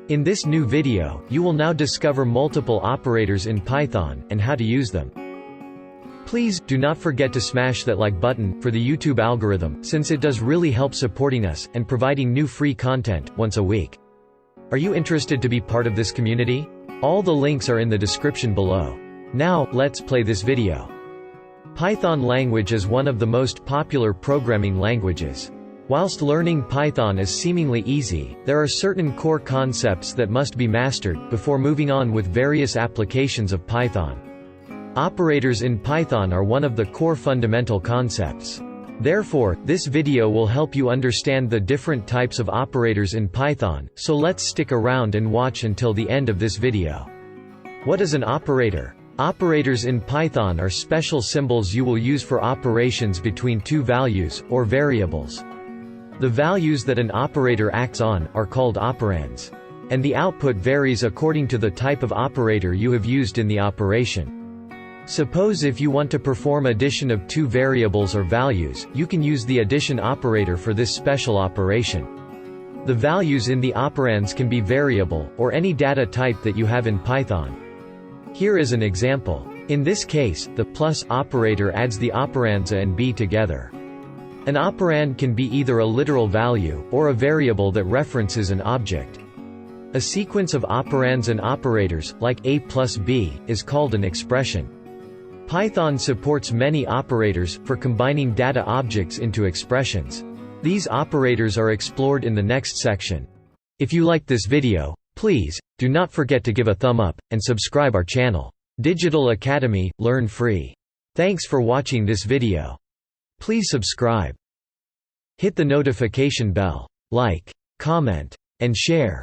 In this new video, you will now discover multiple operators in Python, and how to use them. Please, do not forget to smash that like button, for the YouTube algorithm, since it does really help supporting us, and providing new free content, once a week. Are you interested to be part of this community? All the links are in the description below. Now, let's play this video. Python language is one of the most popular programming languages. Whilst learning Python is seemingly easy, there are certain core concepts that must be mastered, before moving on with various applications of Python. Operators in Python are one of the core fundamental concepts. Therefore, this video will help you understand the different types of operators in Python, so let's stick around and watch until the end of this video. What is an operator? Operators in Python are special symbols you will use for operations between two values, or variables. The values that an operator acts on, are called operands. And the output varies according to the type of operator you have used in the operation. Suppose if you want to perform addition of two variables or values, you can use the addition operator for this special operation. The values in the operands can be variable, or any data type that you have in Python. Here is an example. In this case, the plus operator adds the operands a and b together. An operand can be either a literal value, or a variable that references an object. A sequence of operands and operators, like a plus b, is called an expression. Python supports many operators, for combining data objects into expressions. These operators are explored in the next section. If you liked this video, please, do not forget to give a thumb up, and subscribe our channel. Digital Academy, learn free. Thanks for watching this video. Please subscribe. Hit the notification bell. Like, comment, and share.